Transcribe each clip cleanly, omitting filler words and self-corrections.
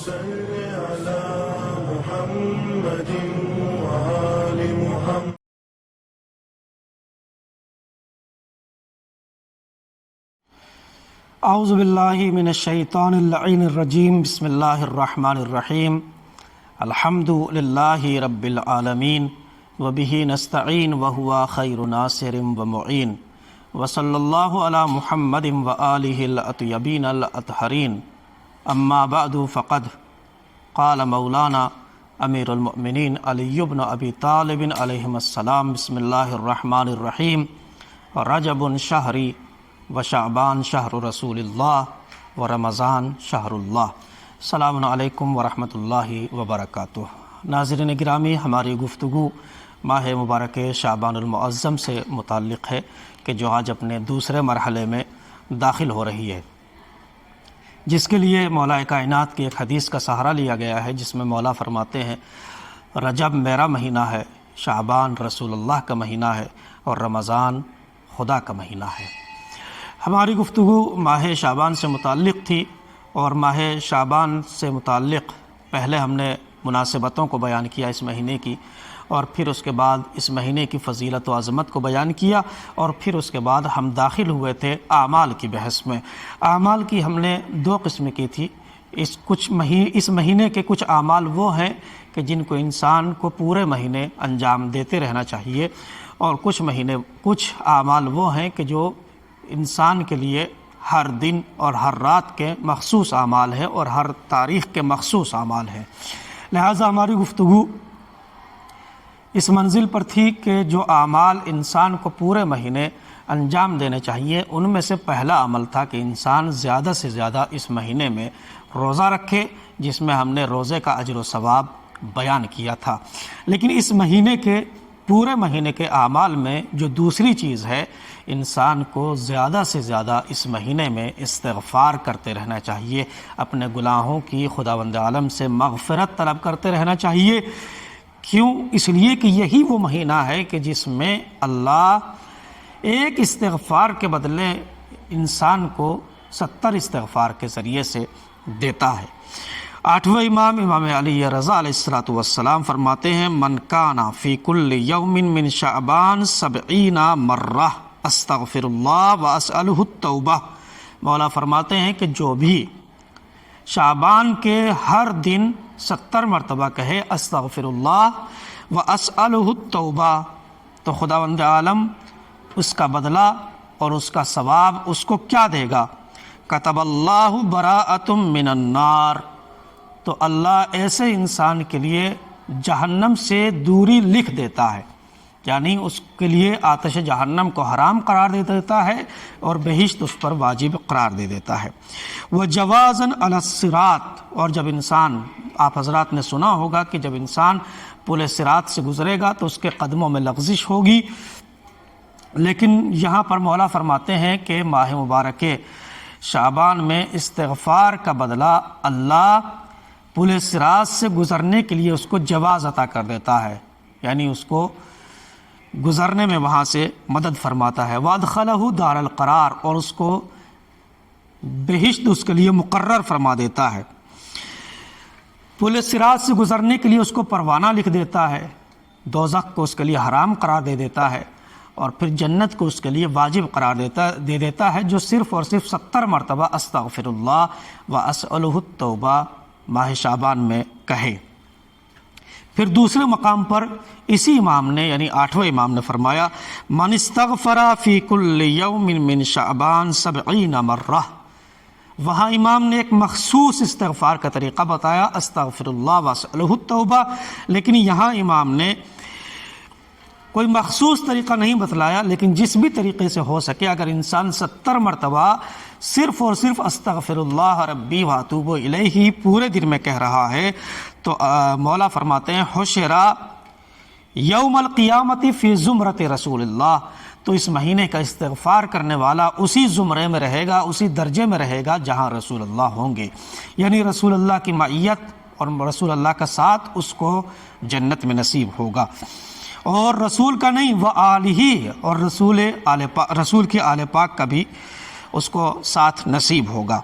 صل على محمد وآل محمد. اعوذ باللہ من الشیطان اللعین الرجیم. بسم اللہ الرحمن الرحیم. الحمد للہ رب العالمین وبہ نستعین وہو خیر ناصر ومعین وصلی اللہ علی محمد وآلہ الاطیبین الاطہرین. اما بعد فقد قال مولانا امیر المؤمنین علی بن ابی طالب علیہ السلام. بسم اللہ الرحمن الرحیم. رجب شہری و شعبان شہر رسول اللہ و رمضان شہر اللہ. السلام علیکم ورحمۃ اللہ وبرکاتہ. ناظرین گرامی، ہماری گفتگو ماہ مبارک شعبان المعظم سے متعلق ہے کہ جو آج اپنے دوسرے مرحلے میں داخل ہو رہی ہے، جس کے لیے مولا کائنات کی ایک حدیث کا سہارا لیا گیا ہے، جس میں مولا فرماتے ہیں رجب میرا مہینہ ہے، شعبان رسول اللہ کا مہینہ ہے اور رمضان خدا کا مہینہ ہے. ہماری گفتگو ماہ شعبان سے متعلق تھی، اور ماہ شعبان سے متعلق پہلے ہم نے مناسبتوں کو بیان کیا اس مہینے کی، اور پھر اس کے بعد اس مہینے کی فضیلت و عظمت کو بیان کیا، اور پھر اس کے بعد ہم داخل ہوئے تھے اعمال کی بحث میں. اعمال کی ہم نے دو قسم کی تھی. اس مہینے کے کچھ اعمال وہ ہیں کہ جن کو انسان کو پورے مہینے انجام دیتے رہنا چاہیے، اور کچھ اعمال وہ ہیں کہ جو انسان کے لیے ہر دن اور ہر رات کے مخصوص اعمال ہیں اور ہر تاریخ کے مخصوص اعمال ہیں. لہٰذا ہماری گفتگو اس منزل پر تھی کہ جو اعمال انسان کو پورے مہینے انجام دینے چاہیے، ان میں سے پہلا عمل تھا کہ انسان زیادہ سے زیادہ اس مہینے میں روزہ رکھے، جس میں ہم نے روزے کا اجر و ثواب بیان کیا تھا. لیکن اس مہینے کے پورے مہینے کے اعمال میں جو دوسری چیز ہے، انسان کو زیادہ سے زیادہ اس مہینے میں استغفار کرتے رہنا چاہیے، اپنے گناہوں کی خداوند عالم سے مغفرت طلب کرتے رہنا چاہیے. کیوں؟ اس لیے کہ یہی وہ مہینہ ہے کہ جس میں اللہ ایک استغفار کے بدلے انسان کو 70 استغفار کے ذریعے سے دیتا ہے. 8ویں امام علی رضا علیہ السلام فرماتے ہیں من کان فی کل یوم من شعبان 70 مرہ استغفر اللہ واسألہ التوبہ. مولا فرماتے ہیں کہ جو بھی شعبان کے ہر دن 70 مرتبہ کہے استغفر اللہ واسألہ التوبہ، تو خداوند عالم اس کا بدلہ اور اس کا ثواب اس کو کیا دے گا؟ کتب اللہ براءۃ من النار، تو اللہ ایسے انسان کے لیے جہنم سے دوری لکھ دیتا ہے، یعنی اس کے لیے آتش جہنم کو حرام قرار دے دیتا ہے اور بہشت اس پر واجب قرار دے دیتا ہے. وَجَوَازًا عَلَى الصِّرَاط، اور جب انسان، آپ حضرات نے سنا ہوگا کہ جب انسان پل صراط سے گزرے گا تو اس کے قدموں میں لغزش ہوگی، لیکن یہاں پر مولا فرماتے ہیں کہ ماہ مبارک شعبان میں استغفار کا بدلہ اللہ پل صراط سے گزرنے کے لیے اس کو جواز عطا کر دیتا ہے، یعنی اس کو گزرنے میں وہاں سے مدد فرماتا ہے. وَأَدْخَلَهُ دَارَ الْقَرَار، اور اس کو بہشت اس کے لیے مقرر فرما دیتا ہے. پل صراط سے گزرنے کے لیے اس کو پروانہ لکھ دیتا ہے، دوزخ کو اس کے لیے حرام قرار دے دیتا ہے، اور پھر جنت کو اس کے لیے واجب قرار دے دیتا ہے، جو صرف اور صرف 70 مرتبہ استغفر اللہ واسألہ التوبہ ماہ شعبان میں کہے. پھر دوسرے مقام پر اسی امام نے، یعنی 8ویں امام نے فرمایا من استغفر فی کل یوم من شعبان 70 مرہ. وہاں امام نے ایک مخصوص استغفار کا طریقہ بتایا، استغفر اللہ واسألہ التوبہ، لیکن یہاں امام نے کوئی مخصوص طریقہ نہیں بتلایا، لیکن جس بھی طریقے سے ہو سکے اگر انسان 70 مرتبہ صرف اور صرف استغفر اللہ ربی واتوب الیہ پورے دن میں کہہ رہا ہے تو مولا فرماتے ہیں حشر یوم القیامت فی زمرۃ رسول اللہ، تو اس مہینے کا استغفار کرنے والا اسی زمرے میں رہے گا، اسی درجے میں رہے گا جہاں رسول اللہ ہوں گے، یعنی رسول اللہ کی معیت اور رسول اللہ کا ساتھ اس کو جنت میں نصیب ہوگا. اور رسول کا نہیں، وہ آلہ، اور رسول کے آل پاک کا بھی اس کو ساتھ نصیب ہوگا۔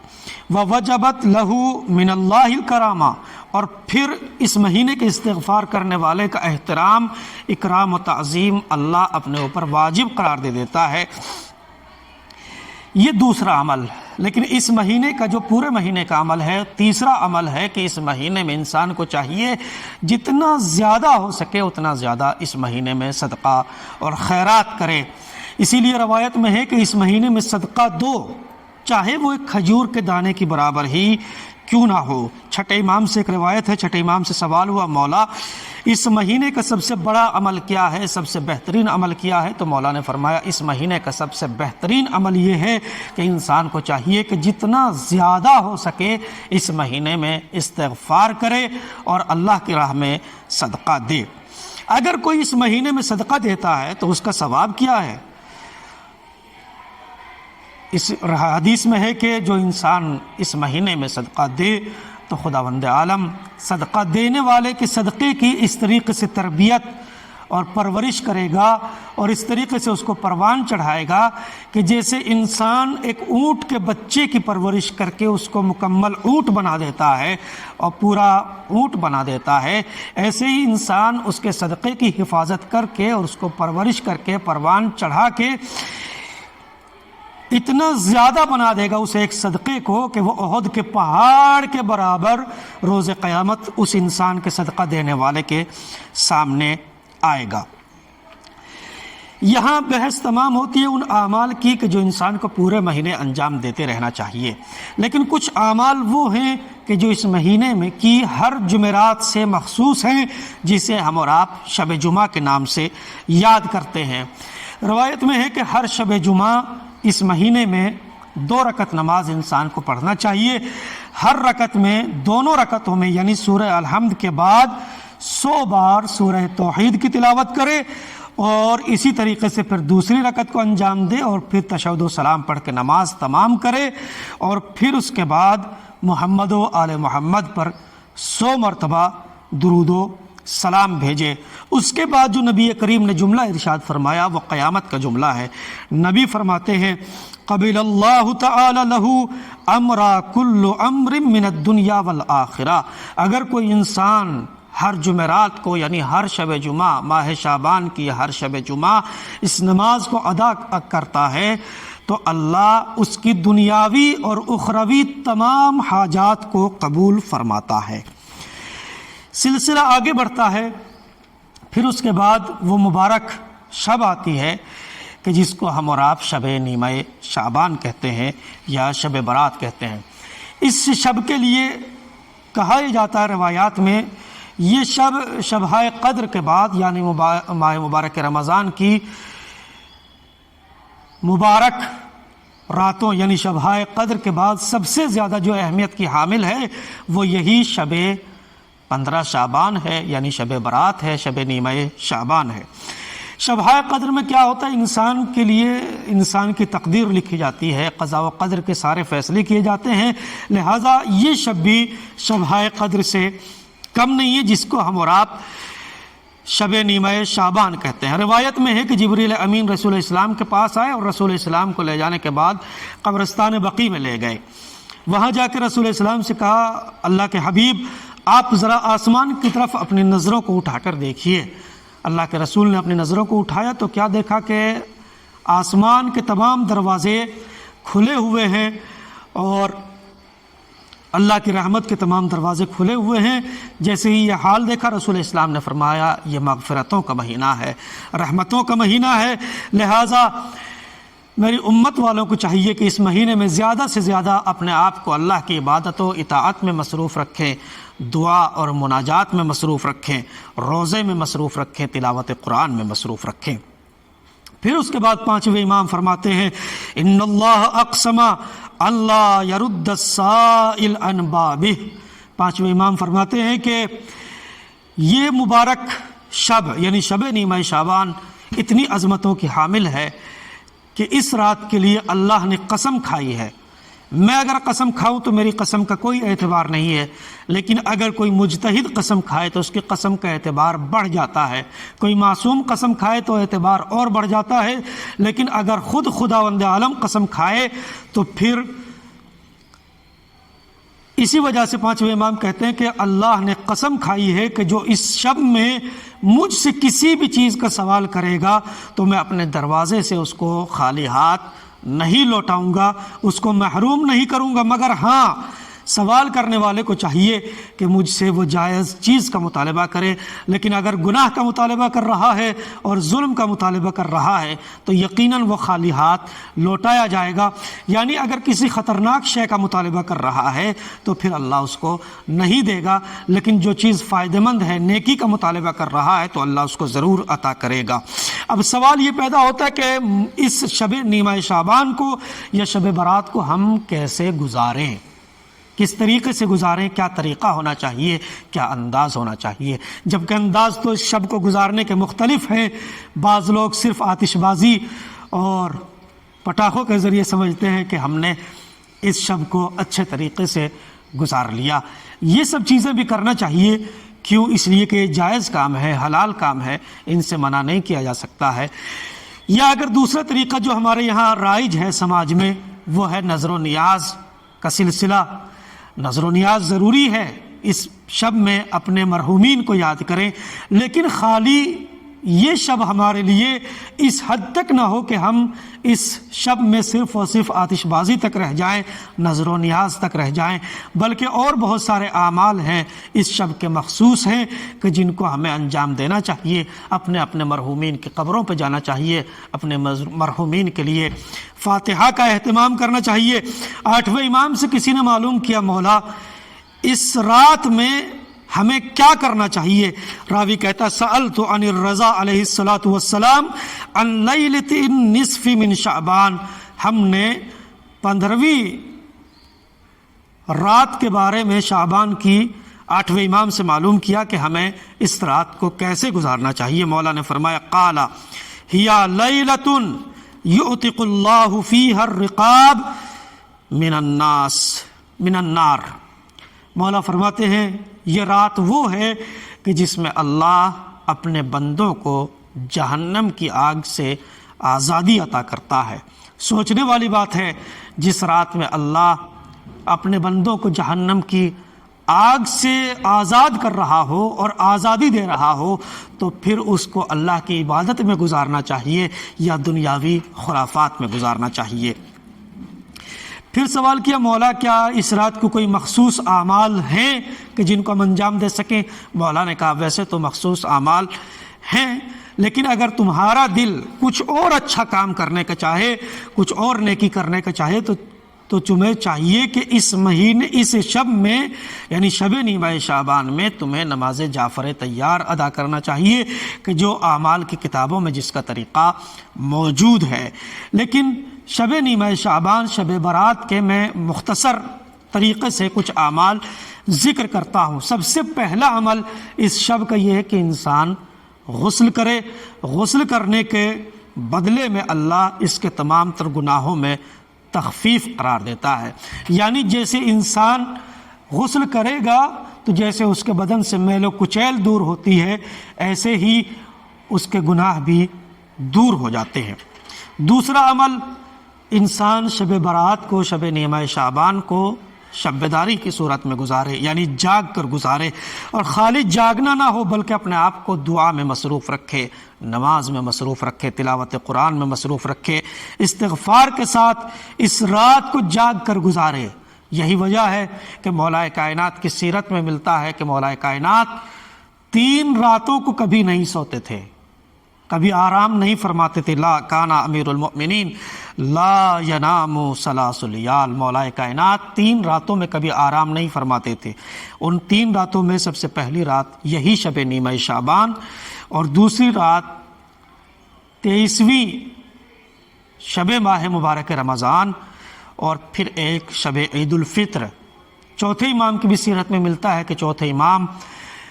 وَوَجَبَتْ لَهُ مِنَ اللَّهِ الْكَرَامَةُ، اور پھر اس مہینے کے استغفار کرنے والے کا احترام، اکرام و تعظیم اللہ اپنے اوپر واجب قرار دے دیتا ہے۔ یہ دوسرا عمل۔ لیکن اس مہینے کا جو پورے مہینے کا عمل ہے، تیسرا عمل ہے کہ اس مہینے میں انسان کو چاہیے جتنا زیادہ ہو سکے اتنا زیادہ اس مہینے میں صدقہ اور خیرات کرے۔ اسی لیے روایت میں ہے کہ اس مہینے میں صدقہ دو، چاہے وہ ایک کھجور کے دانے کی برابر ہی کیوں نہ ہو۔ چھٹے امام سے ایک روایت ہے، چھٹے امام سے سوال ہوا، مولا اس مہینے کا سب سے بڑا عمل کیا ہے، سب سے بہترین عمل کیا ہے؟ تو مولا نے فرمایا اس مہینے کا سب سے بہترین عمل یہ ہے کہ انسان کو چاہیے کہ جتنا زیادہ ہو سکے اس مہینے میں استغفار کرے اور اللہ کی راہ میں صدقہ دے۔ اگر کوئی اس مہینے میں صدقہ دیتا ہے تو اس کا ثواب کیا ہے؟ اس حدیث میں ہے کہ جو انسان اس مہینے میں صدقہ دے تو خداوند عالم صدقہ دینے والے کے صدقے کی اس طریقے سے تربیت اور پرورش کرے گا اور اس طریقے سے اس کو پروان چڑھائے گا کہ جیسے انسان ایک اونٹ کے بچے کی پرورش کر کے اس کو مکمل اونٹ بنا دیتا ہے اور پورا اونٹ بنا دیتا ہے، ایسے ہی انسان اس کے صدقے کی حفاظت کر کے اور اس کو پرورش کر کے پروان چڑھا کے اتنا زیادہ بنا دے گا اس ایک صدقے کو کہ وہ احد کے پہاڑ کے برابر روز قیامت اس انسان کے صدقہ دینے والے کے سامنے آئے گا۔ یہاں بحث تمام ہوتی ہے ان اعمال کی کہ جو انسان کو پورے مہینے انجام دیتے رہنا چاہیے، لیکن کچھ اعمال وہ ہیں کہ جو اس مہینے میں کی ہر جمعرات سے مخصوص ہیں، جسے ہم اور آپ شب جمعہ کے نام سے یاد کرتے ہیں۔ روایت میں ہے کہ ہر شب جمعہ اس مہینے میں 2 رکعت نماز انسان کو پڑھنا چاہیے۔ ہر رکعت میں دونوں رکعتوں میں یعنی سورہ الحمد کے بعد 100 بار سورہ توحید کی تلاوت کرے اور اسی طریقے سے پھر دوسری رکعت کو انجام دے اور پھر تشہد و سلام پڑھ کے نماز تمام کرے اور پھر اس کے بعد محمد و آل محمد پر 100 مرتبہ درود و سلام بھیجے۔ اس کے بعد جو نبی کریم نے جملہ ارشاد فرمایا وہ قیامت کا جملہ ہے۔ نبی فرماتے ہیں قبل اللہ تعالی لہ امر کل امر من الدنیا والآخرہ، اگر کوئی انسان ہر جمعرات کو یعنی ہر شب جمعہ ماہ شعبان کی ہر شب جمعہ اس نماز کو ادا کرتا ہے تو اللہ اس کی دنیاوی اور اخروی تمام حاجات کو قبول فرماتا ہے۔ سلسلہ آگے بڑھتا ہے، پھر اس کے بعد وہ مبارک شب آتی ہے کہ جس کو ہم اور آپ شب نیمہ شعبان کہتے ہیں یا شب برات کہتے ہیں۔ اس شب کے لیے کہا جاتا ہے روایات میں یہ شبہ قدر کے بعد یعنی ماہ مبارک رمضان کی مبارک راتوں یعنی شبہ قدر کے بعد سب سے زیادہ جو اہمیت کی حامل ہے وہ یہی شب 15 شعبان ہے یعنی شب برات ہے، شب نیمہ شعبان ہے۔ شبہ قدر میں کیا ہوتا ہے؟ انسان کے لیے انسان کی تقدیر لکھی جاتی ہے، قضاء و قدر کے سارے فیصلے کیے جاتے ہیں، لہٰذا یہ شب بھی شبہ قدر سے کم نہیں ہے جس کو ہم اور آپ شب نیمہ شعبان کہتے ہیں۔ روایت میں ہے کہ جبریل امین رسول اسلام کے پاس آئے اور رسول اسلام کو لے جانے کے بعد قبرستان بقیع میں لے گئے۔ وہاں جا کے رسول اسلام سے کہا اللہ کے حبیب آپ ذرا آسمان کی طرف اپنی نظروں کو اٹھا کر دیکھیے۔ اللہ کے رسول نے اپنی نظروں کو اٹھایا تو کیا دیکھا کہ آسمان کے تمام دروازے کھلے ہوئے ہیں اور اللہ کی رحمت کے تمام دروازے کھلے ہوئے ہیں۔ جیسے ہی یہ حال دیکھا رسول اسلام نے فرمایا یہ مغفرتوں کا مہینہ ہے، رحمتوں کا مہینہ ہے، لہٰذا میری امت والوں کو چاہیے کہ اس مہینے میں زیادہ سے زیادہ اپنے آپ کو اللہ کی عبادت و اطاعت میں مصروف رکھیں، دعا اور مناجات میں مصروف رکھیں، روزے میں مصروف رکھیں، تلاوت قرآن میں مصروف رکھیں۔ پھر اس کے بعد 5ویں امام فرماتے ہیں ان اللہ اقسم اللہ یرد السائل عن بابہ۔ 5ویں امام فرماتے ہیں کہ یہ مبارک شب یعنی شب نیمہ شعبان اتنی عظمتوں کی حامل ہے کہ اس رات کے لیے اللہ نے قسم کھائی ہے میں اگر قسم کھاؤں تو میری قسم کا کوئی اعتبار نہیں ہے، لیکن اگر کوئی مجتہد قسم کھائے تو اس کی قسم کا اعتبار بڑھ جاتا ہے، کوئی معصوم قسم کھائے تو اعتبار اور بڑھ جاتا ہے، لیکن اگر خود خداوند عالم قسم کھائے تو پھر اسی وجہ سے پانچویں امام کہتے ہیں کہ اللہ نے قسم کھائی ہے کہ جو اس شب میں مجھ سے کسی بھی چیز کا سوال کرے گا تو میں اپنے دروازے سے اس کو خالی ہاتھ نہیں لوٹاؤں گا، اس کو محروم نہیں کروں گا، مگر ہاں سوال کرنے والے کو چاہیے کہ مجھ سے وہ جائز چیز کا مطالبہ کرے، لیکن اگر گناہ کا مطالبہ کر رہا ہے اور ظلم کا مطالبہ کر رہا ہے تو یقیناً وہ خالی ہاتھ لوٹایا جائے گا۔ یعنی اگر کسی خطرناک شے کا مطالبہ کر رہا ہے تو پھر اللہ اس کو نہیں دے گا، لیکن جو چیز فائدہ مند ہے، نیکی کا مطالبہ کر رہا ہے تو اللہ اس کو ضرور عطا کرے گا۔ اب سوال یہ پیدا ہوتا ہے کہ اس شب نیمہ شعبان کو یا شب برات کو ہم کیسے گزاریں، کس طریقے سے گزاریں، کیا طریقہ ہونا چاہیے، کیا انداز ہونا چاہیے؟ جبکہ انداز تو اس شب کو گزارنے کے مختلف ہیں۔ بعض لوگ صرف آتش بازی اور پٹاخوں کے ذریعے سمجھتے ہیں کہ ہم نے اس شب کو اچھے طریقے سے گزار لیا۔ یہ سب چیزیں بھی کرنا چاہیے، کیوں؟ اس لیے کہ جائز کام ہے، حلال کام ہے، ان سے منع نہیں کیا جا سکتا ہے۔ یا اگر دوسرا طریقہ جو ہمارے یہاں رائج ہے سماج میں، وہ ہے نظر و نیاز کا سلسلہ۔ نظر و نیاز ضروری ہے، اس شب میں اپنے مرحومین کو یاد کریں، لیکن خالی یہ شب ہمارے لیے اس حد تک نہ ہو کہ ہم اس شب میں صرف اور صرف آتش بازی تک رہ جائیں، نظر و نیاز تک رہ جائیں، بلکہ اور بہت سارے اعمال ہیں اس شب کے مخصوص ہیں کہ جن کو ہمیں انجام دینا چاہیے۔ اپنے اپنے مرحومین کی قبروں پہ جانا چاہیے، اپنے مرحومین کے لیے فاتحہ کا اہتمام کرنا چاہیے۔ آٹھویں امام سے کسی نے معلوم کیا، مولا اس رات میں ہمیں کیا کرنا چاہیے؟ راوی کہتا سألت عن الرضا علیہ الصلاۃ والسلام عن لیلۃ النصف من شعبان، ہم نے 15ویں رات کے بارے میں شعبان کی 8ویں امام سے معلوم کیا کہ ہمیں اس رات کو کیسے گزارنا چاہیے۔ مولا نے فرمایا قال ہی لیلۃ یعتق اللہ فیہا الرقاب من النار، مولا فرماتے ہیں یہ رات وہ ہے کہ جس میں اللہ اپنے بندوں کو جہنم کی آگ سے آزادی عطا کرتا ہے۔ سوچنے والی بات ہے، جس رات میں اللہ اپنے بندوں کو جہنم کی آگ سے آزاد کر رہا ہو اور آزادی دے رہا ہو تو پھر اس کو اللہ کی عبادت میں گزارنا چاہیے یا دنیاوی خرافات میں گزارنا چاہیے۔ پھر سوال کیا مولا کیا اس رات کو کوئی مخصوص اعمال ہیں کہ جن کو ہم انجام دے سکیں؟ مولا نے کہا ویسے تو مخصوص اعمال ہیں، لیکن اگر تمہارا دل کچھ اور اچھا کام کرنے کا چاہے، کچھ اور نیکی کرنے کا چاہے تو تمہیں چاہیے کہ اس مہینے، اس شب میں یعنی شب نیمہ شعبان میں تمہیں نماز جعفر طیار ادا کرنا چاہیے کہ جو اعمال کی کتابوں میں جس کا طریقہ موجود ہے۔ لیکن شب نیمہ شعبان، شب برات کے میں مختصر طریقے سے کچھ اعمال ذکر کرتا ہوں۔ سب سے پہلا عمل اس شب کا یہ ہے کہ انسان غسل کرے۔ غسل کرنے کے بدلے میں اللہ اس کے تمام تر گناہوں میں تخفیف قرار دیتا ہے۔ یعنی جیسے انسان غسل کرے گا تو جیسے اس کے بدن سے میل و کچیل دور ہوتی ہے، ایسے ہی اس کے گناہ بھی دور ہو جاتے ہیں۔ دوسرا عمل، انسان شب برات کو، شب نیمہ شعبان کو شب بیداری کی صورت میں گزارے، یعنی جاگ کر گزارے، اور خالی جاگنا نہ ہو بلکہ اپنے آپ کو دعا میں مصروف رکھے، نماز میں مصروف رکھے، تلاوت قرآن میں مصروف رکھے، استغفار کے ساتھ اس رات کو جاگ کر گزارے۔ یہی وجہ ہے کہ مولا کائنات کی سیرت میں ملتا ہے کہ مولا کائنات 3 راتوں کو کبھی نہیں سوتے تھے، کبھی آرام نہیں فرماتے تھے۔ لا کانا امیر المؤمنین لا ینام ثلاث لیال، مولا کائنات 3 راتوں میں کبھی آرام نہیں فرماتے تھے۔ ان 3 راتوں میں سب سے پہلی رات یہی شب نیمہ شعبان، اور دوسری رات 23ویں شب ماہ مبارک رمضان، اور پھر ایک شب عید الفطر۔ چوتھے امام کی بھی سیرت میں ملتا ہے کہ چوتھے امام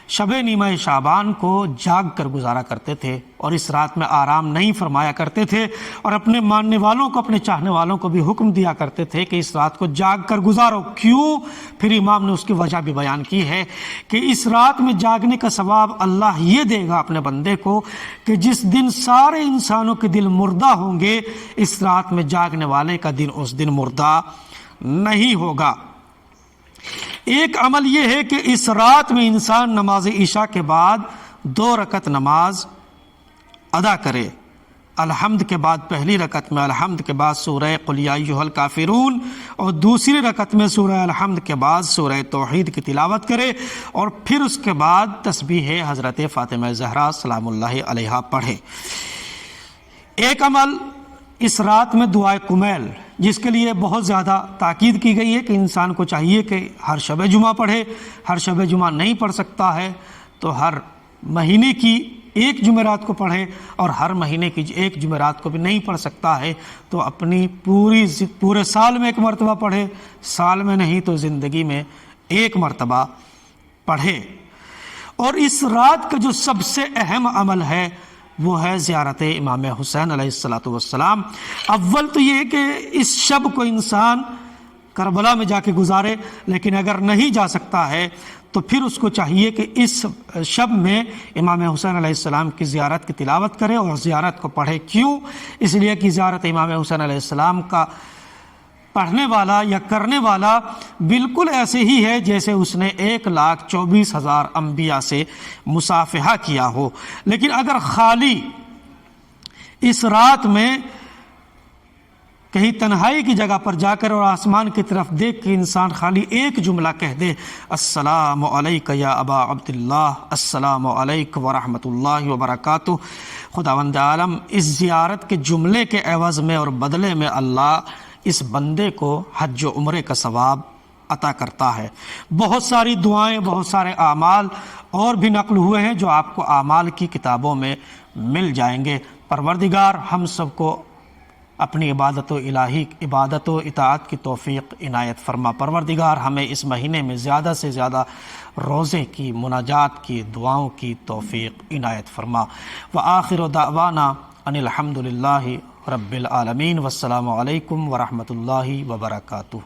شب نیمہ شعبان کو جاگ کر گزارا کرتے تھے اور اس رات میں آرام نہیں فرمایا کرتے تھے، اور اپنے ماننے والوں کو، اپنے چاہنے والوں کو بھی حکم دیا کرتے تھے کہ اس رات کو جاگ کر گزارو۔ کیوں؟ پھر امام نے اس کی وجہ بھی بیان کی ہے کہ اس رات میں جاگنے کا ثواب اللہ یہ دے گا اپنے بندے کو کہ جس دن سارے انسانوں کے دل مردہ ہوں گے، اس رات میں جاگنے والے کا دن اس دن مردہ نہیں ہوگا۔ ایک عمل یہ ہے کہ اس رات میں انسان نماز عشاء کے بعد 2 رکعت نماز ادا کرے۔ الحمد کے بعد پہلی رکعت میں الحمد کے بعد سورہ قل یا ایھا الکافرون، اور دوسری رکعت میں سورہ الحمد کے بعد سورہ توحید کی تلاوت کرے، اور پھر اس کے بعد تسبیح حضرت فاطمہ زہرا سلام اللہ علیہا پڑھے۔ ایک عمل اس رات میں دعائے کمیل، جس کے لیے بہت زیادہ تاکید کی گئی ہے کہ انسان کو چاہیے کہ ہر شب جمعہ پڑھے۔ ہر شب جمعہ نہیں پڑھ سکتا ہے تو ہر مہینے کی ایک جمعرات کو پڑھے، اور ہر مہینے کی ایک جمعرات کو بھی نہیں پڑھ سکتا ہے تو اپنی پورے سال میں ایک مرتبہ پڑھے، سال میں نہیں تو زندگی میں ایک مرتبہ پڑھے۔ اور اس رات کا جو سب سے اہم عمل ہے وہ ہے زیارت امام حسین علیہ السلام۔ اول تو یہ ہے کہ اس شب کو انسان کربلا میں جا کے گزارے، لیکن اگر نہیں جا سکتا ہے تو پھر اس کو چاہیے کہ اس شب میں امام حسین علیہ السلام کی زیارت کی تلاوت کرے اور زیارت کو پڑھے۔ کیوں؟ اس لیے کہ زیارت امام حسین علیہ السلام کا پڑھنے والا یا کرنے والا بالکل ایسے ہی ہے جیسے اس نے 1,24,000 انبیاء سے مصافحہ کیا ہو۔ لیکن اگر خالی اس رات میں کہیں تنہائی کی جگہ پر جا کر اور آسمان کی طرف دیکھ کے انسان خالی ایک جملہ کہہ دے، السلام علیک یا ابا عبداللہ، السلام علیکم ورحمۃ اللہ وبرکاتہ، خداوند عالم اس زیارت کے جملے کے عوض میں اور بدلے میں اللہ اس بندے کو حج و عمرے کا ثواب عطا کرتا ہے۔ بہت ساری دعائیں، بہت سارے اعمال اور بھی نقل ہوئے ہیں جو آپ کو اعمال کی کتابوں میں مل جائیں گے۔ پروردگار ہم سب کو اپنی عبادت و اطاعت کی توفیق عنایت فرما۔ پروردگار ہمیں اس مہینے میں زیادہ سے زیادہ روزے کی، مناجات کی، دعاؤں کی توفیق عنایت فرما۔ وآخر دعوانا ان الحمد للہ رب العالمین، والسلام علیکم ورحمۃ اللہ وبرکاتہ۔